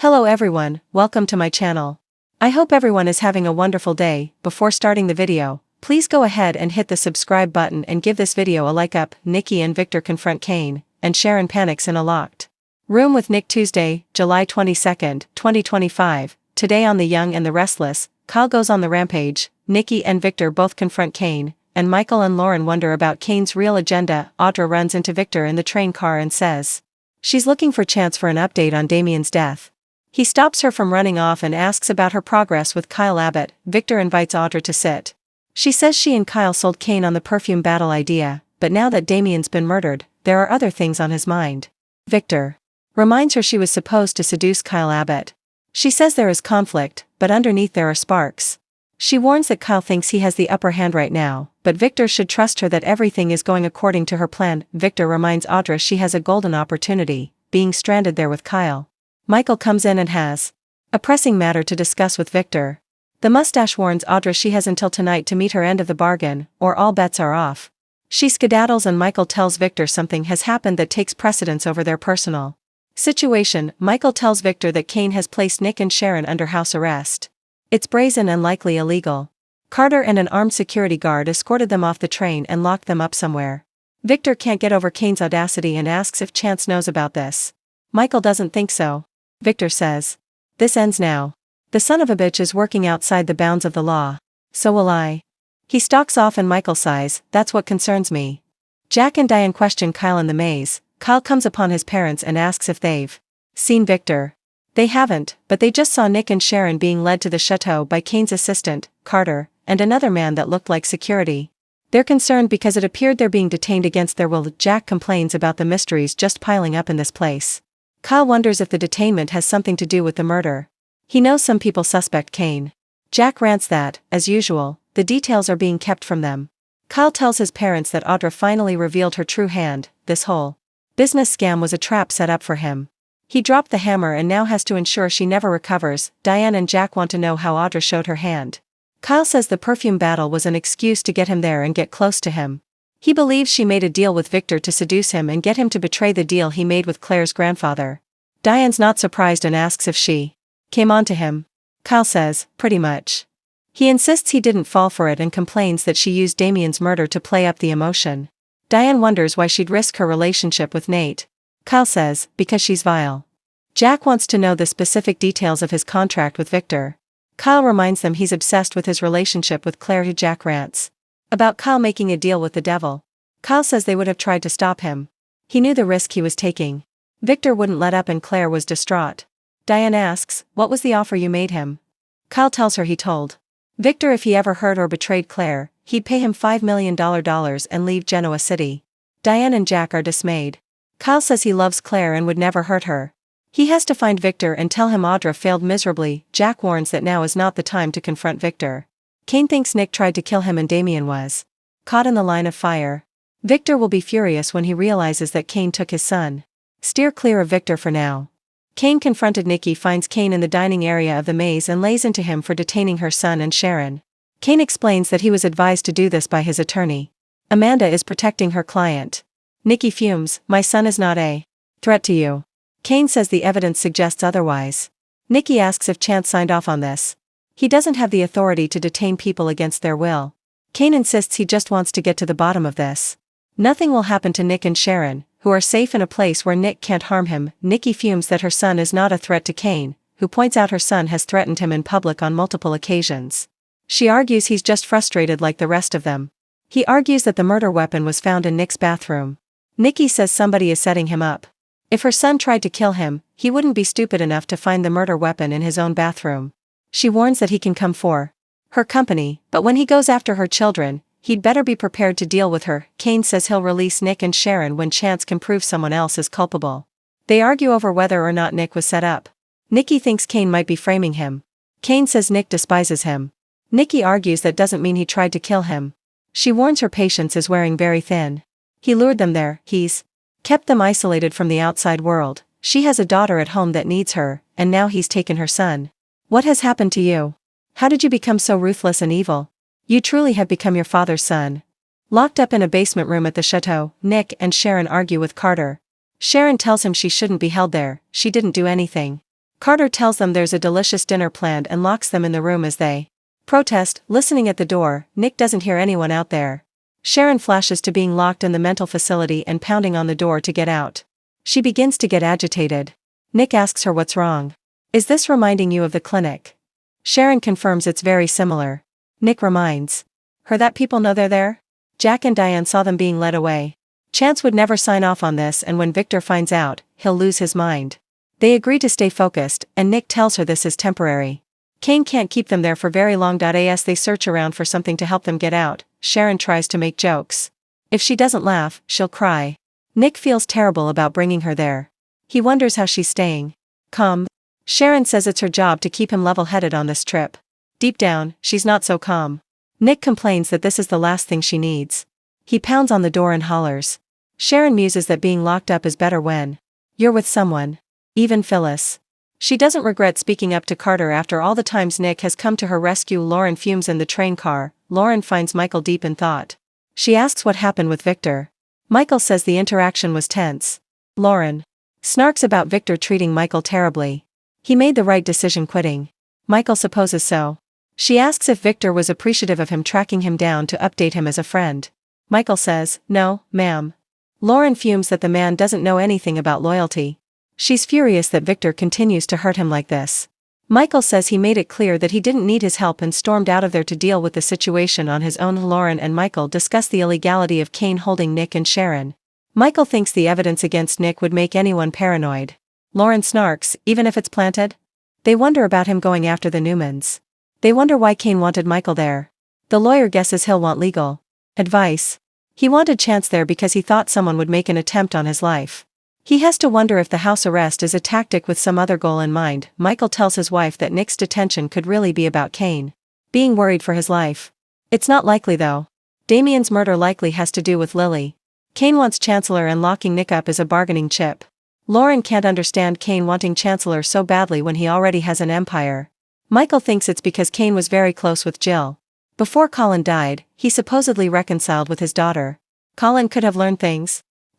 Hello everyone, welcome to my channel. I hope everyone is having a wonderful day. Before starting the video, please go ahead and hit the subscribe button and give this video a like up. Nikki and Victor confront Kane, and Sharon panics in a locked room with Nick. Tuesday, July 22nd, 2025. Today on The Young and the Restless, Kyle goes on the rampage. Nikki and Victor both confront Kane, and Michael and Lauren wonder about Kane's real agenda. Audra runs into Victor in the train car and says she's looking for Chance for an update on Damien's death. He stops her from running off and asks about her progress with Kyle Abbott. Victor invites Audra to sit. She says she and Kyle sold Kane on the perfume battle idea, but now that Damien's been murdered, there are other things on his mind. Victor reminds her she was supposed to seduce Kyle Abbott. She says there is conflict, but underneath there are sparks. She warns that Kyle thinks he has the upper hand right now, but Victor should trust her that everything is going according to her plan. Victor reminds Audra she has a golden opportunity, being stranded there with Kyle. Michael comes in and has a pressing matter to discuss with Victor. The mustache warns Audra she has until tonight to meet her end of the bargain, or all bets are off. She skedaddles and Michael tells Victor something has happened that takes precedence over their personal situation. Michael tells Victor that Kane has placed Nick and Sharon under house arrest. It's brazen and likely illegal. Carter and an armed security guard escorted them off the train and locked them up somewhere. Victor can't get over Kane's audacity and asks if Chance knows about this. Michael doesn't think so. Victor says, "This ends now. The son of a bitch is working outside the bounds of the law. So will I." He stalks off and Michael sighs, "That's what concerns me." Jack and Diane question Kyle in the maze. Kyle comes upon his parents and asks if they've seen Victor. They haven't, but they just saw Nick and Sharon being led to the chateau by Kane's assistant, Carter, and another man that looked like security. They're concerned because it appeared they're being detained against their will. Jack complains about the mysteries just piling up in this place. Kyle wonders if the detainment has something to do with the murder. He knows some people suspect Kane. Jack rants that, as usual, the details are being kept from them. Kyle tells his parents that Audra finally revealed her true hand. This whole business scam was a trap set up for him. He dropped the hammer and now has to ensure she never recovers. Diane and Jack want to know how Audra showed her hand. Kyle says the perfume battle was an excuse to get him there and get close to him. He believes she made a deal with Victor to seduce him and get him to betray the deal he made with Claire's grandfather. Diane's not surprised and asks if she came on to him. Kyle says, pretty much. He insists he didn't fall for it and complains that she used Damien's murder to play up the emotion. Diane wonders why she'd risk her relationship with Nate. Kyle says, because she's vile. Jack wants to know the specific details of his contract with Victor. Kyle reminds them he's obsessed with his relationship with Claire. Jack rants about Kyle making a deal with the devil. Kyle says they would have tried to stop him. He knew the risk he was taking. Victor wouldn't let up and Claire was distraught. Diane asks, what was the offer you made him? Kyle tells her he told Victor if he ever hurt or betrayed Claire, he'd pay him $5 million and leave Genoa City. Diane and Jack are dismayed. Kyle says he loves Claire and would never hurt her. He has to find Victor and tell him Audra failed miserably. Jack warns that now is not the time to confront Victor. Kane thinks Nick tried to kill him and Damien was caught in the line of fire. Victor will be furious when he realizes that Kane took his son. Steer clear of Victor for now. Kane confronted Nikki finds Kane in the dining area of the maze and lays into him for detaining her son and Sharon. Kane explains that he was advised to do this by his attorney. Amanda is protecting her client. Nikki fumes, my son is not a threat to you. Kane says the evidence suggests otherwise. Nikki asks if Chance signed off on this. He doesn't have the authority to detain people against their will. Kane insists he just wants to get to the bottom of this. Nothing will happen to Nick and Sharon, who are safe in a place where Nick can't harm him. Nikki fumes that her son is not a threat to Kane, who points out her son has threatened him in public on multiple occasions. She argues he's just frustrated like the rest of them. He argues that the murder weapon was found in Nick's bathroom. Nikki says somebody is setting him up. If her son tried to kill him, he wouldn't be stupid enough to find the murder weapon in his own bathroom. She warns that he can come for her company, but when he goes after her children, he'd better be prepared to deal with her. Kane says he'll release Nick and Sharon when Chance can prove someone else is culpable. They argue over whether or not Nick was set up. Nikki thinks Kane might be framing him. Kane says Nick despises him. Nikki argues that doesn't mean he tried to kill him. She warns her patience is wearing very thin. He lured them there, he's kept them isolated from the outside world. She has a daughter at home that needs her, and now he's taken her son. What has happened to you? How did you become so ruthless and evil? You truly have become your father's son. Locked up in a basement room at the chateau, Nick and Sharon argue with Carter. Sharon tells him she shouldn't be held there, she didn't do anything. Carter tells them there's a delicious dinner planned and locks them in the room as they protest, listening at the door. Nick doesn't hear anyone out there. Sharon flashes to being locked in the mental facility and pounding on the door to get out. She begins to get agitated. Nick asks her what's wrong. Is this reminding you of the clinic? Sharon confirms it's very similar. Nick reminds her that people know they're there. Jack and Diane saw them being led away. Chance would never sign off on this, and when Victor finds out, he'll lose his mind. They agree to stay focused, and Nick tells her this is temporary. Kane can't keep them there for very long. As they search around for something to help them get out, Sharon tries to make jokes. If she doesn't laugh, she'll cry. Nick feels terrible about bringing her there. He wonders how she's staying calm. Sharon says it's her job to keep him level-headed on this trip. Deep down, she's not so calm. Nick complains that this is the last thing she needs. He pounds on the door and hollers. Sharon muses that being locked up is better when you're with someone. Even Phyllis. She doesn't regret speaking up to Carter after all the times Nick has come to her rescue. Lauren fumes in the train car. Lauren finds Michael deep in thought. She asks what happened with Victor. Michael says the interaction was tense. Lauren snarks about Victor treating Michael terribly. He made the right decision quitting. Michael supposes so. She asks if Victor was appreciative of him tracking him down to update him as a friend. Michael says, "No, ma'am." Lauren fumes that the man doesn't know anything about loyalty. She's furious that Victor continues to hurt him like this. Michael says he made it clear that he didn't need his help and stormed out of there to deal with the situation on his own. Lauren and Michael discuss the illegality of Kane holding Nick and Sharon. Michael thinks the evidence against Nick would make anyone paranoid. Lauren snarks, even if it's planted? They wonder about him going after the Newmans. They wonder why Kane wanted Michael there. The lawyer guesses he'll want legal advice. He wanted Chance there because he thought someone would make an attempt on his life. He has to wonder if the house arrest is a tactic with some other goal in mind. Michael tells his wife that Nick's detention could really be about Kane being worried for his life. It's not likely though. Damien's murder likely has to do with Lily. Kane wants Chancellor, and locking Nick up is a bargaining chip. Lauren can't understand Kane wanting Chancellor so badly when he already has an empire. Michael thinks it's because Kane was very close with Jill. Before Colin died, he supposedly reconciled with his daughter. Colin could have learned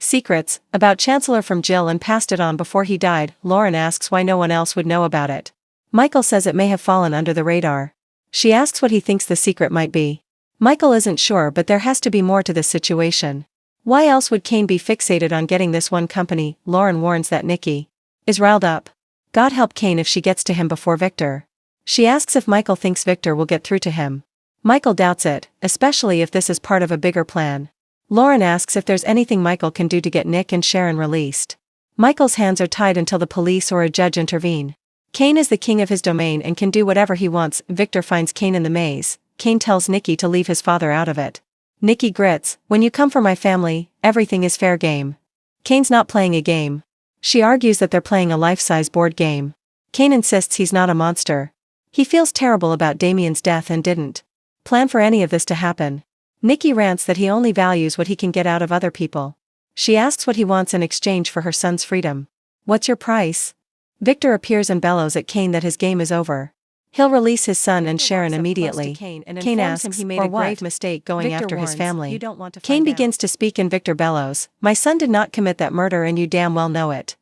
secrets about Chancellor from Jill and passed it on before he died. Lauren asks why no one else would know about it. Michael says it may have fallen under the radar. She asks what he thinks the secret might be. Michael isn't sure, but there has to be more to this situation. Why else would Kane be fixated on getting this one company? Lauren warns that Nikki is riled up. God help Kane if she gets to him before Victor. She asks if Michael thinks Victor will get through to him. Michael doubts it, especially if this is part of a bigger plan. Lauren asks if there's anything Michael can do to get Nick and Sharon released. Michael's hands are tied until the police or a judge intervene. Kane is the king of his domain and can do whatever he wants. Victor finds Kane in the maze. Kane tells Nikki to leave his father out of it. Nikki grits, "When you come for my family, everything is fair game." Kane's not playing a game. She argues that they're playing a life-size board game. Kane insists he's not a monster. He feels terrible about Damien's death and didn't plan for any of this to happen. Nikki rants that he only values what he can get out of other people. She asks what he wants in exchange for her son's freedom. "What's your price?" Victor appears and bellows at Kane that his game is over. He'll release his son and Sharon immediately. Kane asks him he made a grave mistake going after his family. Kane begins to speak and Victor bellows, "My son did not commit that murder and you damn well know it.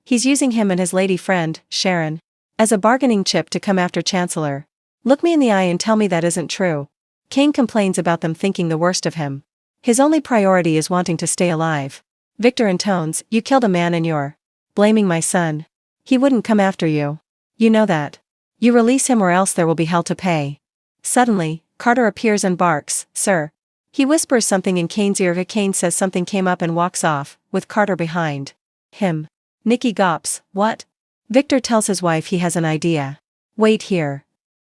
He's using him and his lady friend, Sharon, as a bargaining chip to come after Chancellor. Look me in the eye and tell me that isn't true." Kane complains about them thinking the worst of him. His only priority is wanting to stay alive. Victor intones, "You killed a man and you're blaming my son. He wouldn't come after you. You know that. You release him or else there will be hell to pay." Suddenly, Carter appears and barks, "Sir." He whispers something in Kane's ear. Kane says something came up and walks off, with Carter behind him. Nikki gawps, "What?" Victor tells his wife he has an idea. "Wait here."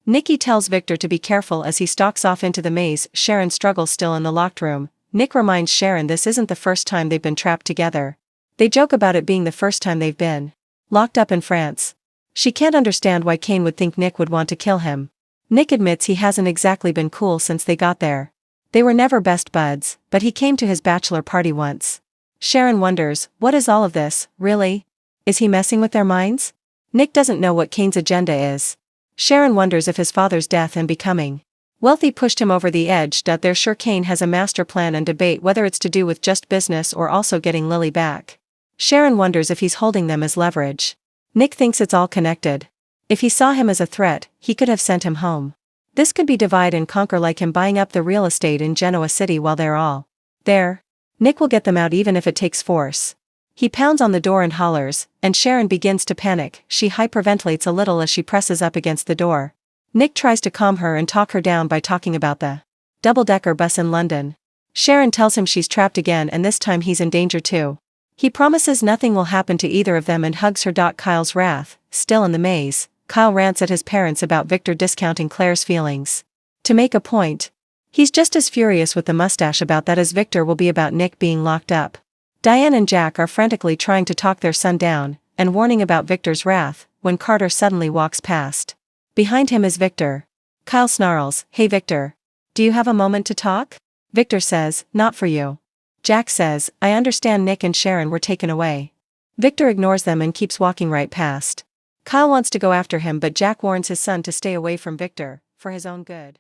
Nikki tells Victor to be careful as he stalks off into the maze. Sharon struggles still in the locked room. Nick reminds Sharon this isn't the first time they've been trapped together. They joke about it being the first time they've been locked up in France. She can't understand why Kane would think Nick would want to kill him. Nick admits he hasn't exactly been cool since they got there. They were never best buds, but he came to his bachelor party once. Sharon wonders, what is all of this, really? Is he messing with their minds? Nick doesn't know what Kane's agenda is. Sharon wonders if his father's death and becoming wealthy pushed him over the edge. They're sure Kane has a master plan and debate whether it's to do with just business or also getting Lily back. Sharon wonders if he's holding them as leverage. Nick thinks it's all connected. If he saw him as a threat, he could have sent him home. This could be divide and conquer, like him buying up the real estate in Genoa City while they're all there. Nick will get them out even if it takes force. He pounds on the door and hollers, and Sharon begins to panic. She hyperventilates a little as she presses up against the door. Nick tries to calm her and talk her down by talking about the double-decker bus in London. Sharon tells him she's trapped again, and this time he's in danger too. He promises nothing will happen to either of them and hugs her. Kyle's wrath, still in the maze, Kyle rants at his parents about Victor discounting Claire's feelings. To make a point, he's just as furious with the mustache about that as Victor will be about Nick being locked up. Diane and Jack are frantically trying to talk their son down, and warning about Victor's wrath, when Carter suddenly walks past. Behind him is Victor. Kyle snarls, "Hey Victor. Do you have a moment to talk?" Victor says, "Not for you." Jack says, "I understand Nick and Sharon were taken away." Victor ignores them and keeps walking right past. Kyle wants to go after him, but Jack warns his son to stay away from Victor, for his own good.